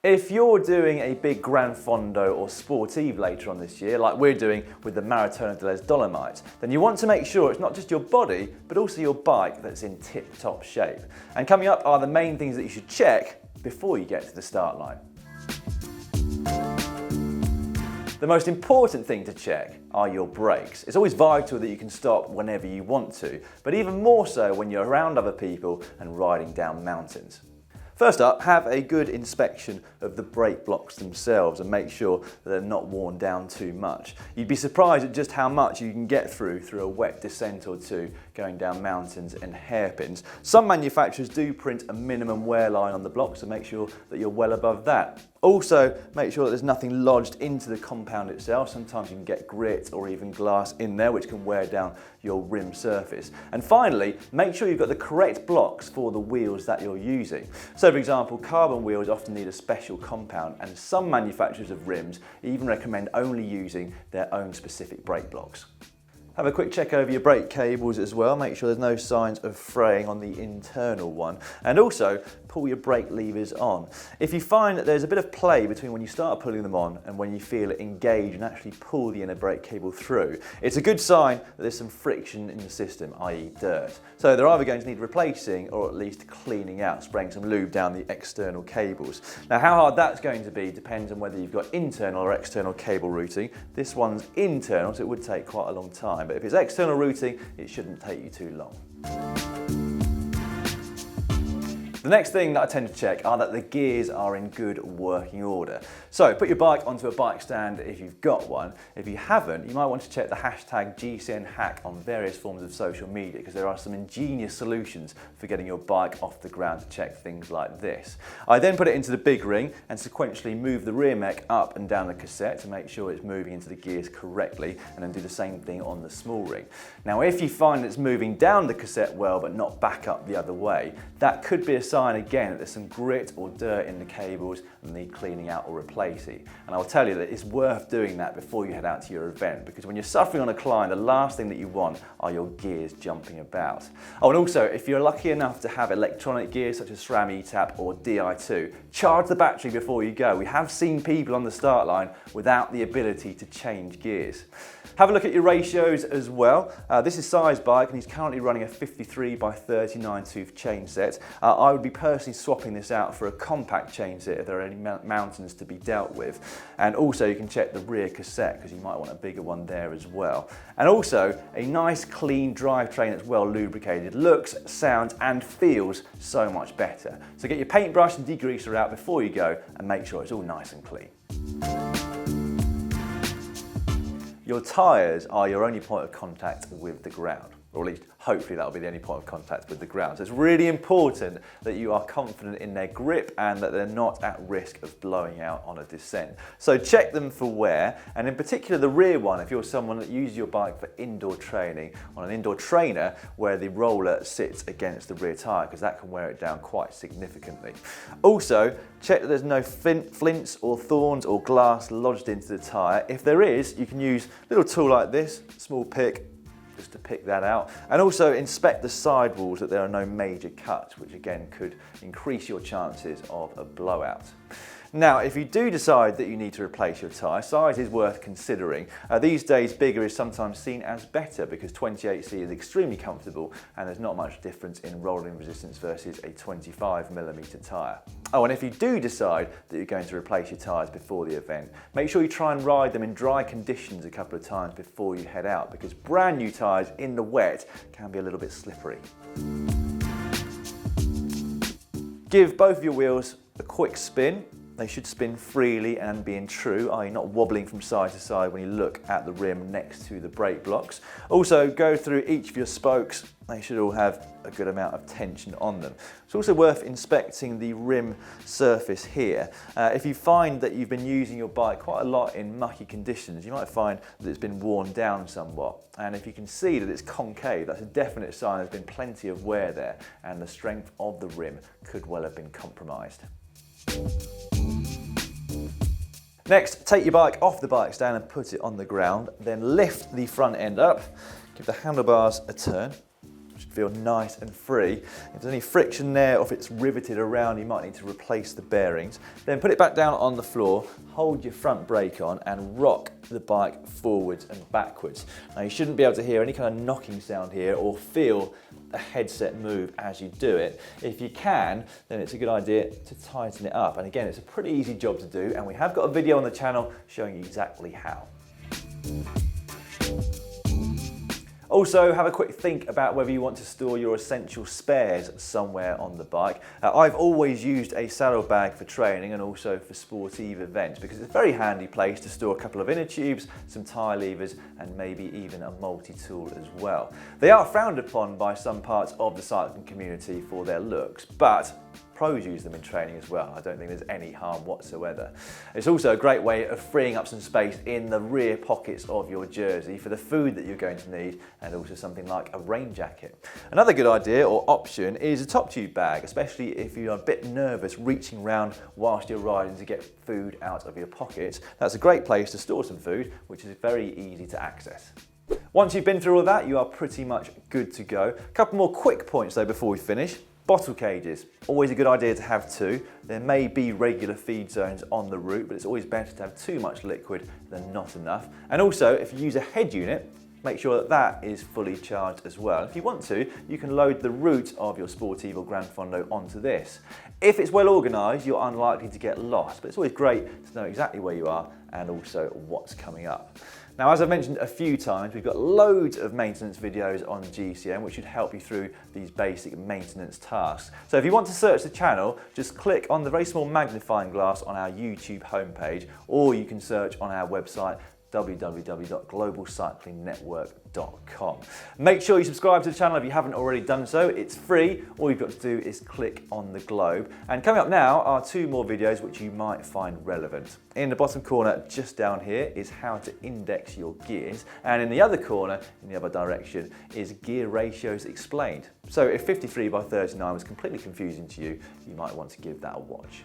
If you're doing a big Gran Fondo or Sportive later on this year, like we're doing with the Maratona Dles Dolomites, then you want to make sure it's not just your body, but also your bike that's in tip-top shape. And coming up are the main things that you should check before you get to the start line. The most important thing to check are your brakes. It's always vital that you can stop whenever you want to, but even more so when you're around other people and riding down mountains. First up, have a good inspection of the brake blocks themselves and make sure that they're not worn down too much. You'd be surprised at just how much you can get through a wet descent or two going down mountains and hairpins. Some manufacturers do print a minimum wear line on the block, so make sure that you're well above that. Also, make sure that there's nothing lodged into the compound itself. Sometimes you can get grit or even glass in there, which can wear down your rim surface. And finally, make sure you've got the correct blocks for the wheels that you're using. So for example, carbon wheels often need a special compound, and some manufacturers of rims even recommend only using their own specific brake blocks. Have a quick check over your brake cables as well, make sure there's no signs of fraying on the internal one, and also pull your brake levers on. If you find that there's a bit of play between when you start pulling them on and when you feel it engage and actually pull the inner brake cable through, it's a good sign that there's some friction in the system, i.e. dirt. So they're either going to need replacing or at least cleaning out, spraying some lube down the external cables. Now how hard that's going to be depends on whether you've got internal or external cable routing. This one's internal, so it would take quite a long time, but if it's external routing, it shouldn't take you too long. The next thing that I tend to check are that the gears are in good working order. So put your bike onto a bike stand if you've got one. If you haven't, you might want to check the hashtag GCN hack on various forms of social media, because there are some ingenious solutions for getting your bike off the ground to check things like this. I then put it into the big ring and sequentially move the rear mech up and down the cassette to make sure it's moving into the gears correctly, and then do the same thing on the small ring. Now if you find it's moving down the cassette well but not back up the other way, that could be a sign again that there's some grit or dirt in the cables and need cleaning out or replacing. And I'll tell you that it's worth doing that before you head out to your event, because when you're suffering on a climb, the last thing that you want are your gears jumping about. Oh, and also, if you're lucky enough to have electronic gears such as SRAM eTap or Di2, charge the battery before you go. We have seen people on the start line without the ability to change gears. Have a look at your ratios as well. This is Si's bike and he's currently running a 53 by 39 tooth chain set. I would be personally swapping this out for a compact chain set if there are any mountains to be dealt with. And also you can check the rear cassette because you might want a bigger one there as well. And also a nice clean drivetrain that's well lubricated looks, sounds and feels so much better. So get your paintbrush and degreaser out before you go and make sure it's all nice and clean. Your tyres are your only point of contact with the ground, or at least hopefully that'll be the only point of contact with the ground. So it's really important that you are confident in their grip and that they're not at risk of blowing out on a descent. So check them for wear, and in particular the rear one if you're someone that uses your bike for indoor training on an indoor trainer where the roller sits against the rear tyre, because that can wear it down quite significantly. Also, check that there's no flints or thorns or glass lodged into the tyre. If there is, you can use a little tool like this, small pick, just to pick that out. And also inspect the sidewalls that there are no major cuts, which again could increase your chances of a blowout. Now, if you do decide that you need to replace your tyre, size is worth considering. These days, bigger is sometimes seen as better because 28C is extremely comfortable and there's not much difference in rolling resistance versus a 25mm tyre. Oh, and if you do decide that you're going to replace your tyres before the event, make sure you try and ride them in dry conditions a couple of times before you head out, because brand new tyres in the wet can be a little bit slippery. Give both of your wheels a quick spin. They should spin freely and being true, i.e. not wobbling from side to side when you look at the rim next to the brake blocks. Also, go through each of your spokes. They should all have a good amount of tension on them. It's also worth inspecting the rim surface here. If you find that you've been using your bike quite a lot in mucky conditions, you might find that it's been worn down somewhat. And if you can see that it's concave, that's a definite sign there's been plenty of wear there and the strength of the rim could well have been compromised. Next, take your bike off the bike stand and put it on the ground, then lift the front end up, give the handlebars a turn. feel nice and free. If there's any friction there or if it's riveted around, you might need to replace the bearings. Then put it back down on the floor, hold your front brake on and rock the bike forwards and backwards. Now you shouldn't be able to hear any kind of knocking sound here or feel the headset move as you do it. If you can, then it's a good idea to tighten it up. And again, it's a pretty easy job to do, and we have got a video on the channel showing you exactly how. Also, have a quick think about whether you want to store your essential spares somewhere on the bike. I've always used a saddlebag for training and also for sportive events because it's a very handy place to store a couple of inner tubes, some tyre levers and maybe even a multi-tool as well. They are frowned upon by some parts of the cycling community for their looks, but pros use them in training as well. I don't think there's any harm whatsoever. It's also a great way of freeing up some space in the rear pockets of your jersey for the food that you're going to need, and also something like a rain jacket. Another good idea or option is a top tube bag, especially if you're a bit nervous reaching around whilst you're riding to get food out of your pockets. That's a great place to store some food, which is very easy to access. Once you've been through all that, you are pretty much good to go. A couple more quick points though before we finish. Bottle cages, always a good idea to have two. There may be regular feed zones on the route, but it's always better to have too much liquid than not enough. And also, if you use a head unit, make sure that that is fully charged as well. If you want to, you can load the route of your Sportive or Gran Fondo onto this. If it's well organised, you're unlikely to get lost, but it's always great to know exactly where you are and also what's coming up. Now, as I've mentioned a few times, we've got loads of maintenance videos on GCN which should help you through these basic maintenance tasks. So if you want to search the channel, just click on the very small magnifying glass on our YouTube homepage, or you can search on our website www.globalcyclingnetwork.com. Make sure you subscribe to the channel if you haven't already done so. It's free. All you've got to do is click on the globe. And coming up now are two more videos which you might find relevant. In the bottom corner just down here is how to index your gears, and in the other corner in the other direction is gear ratios explained. So if 53/39 was completely confusing to you, you might want to give that a watch.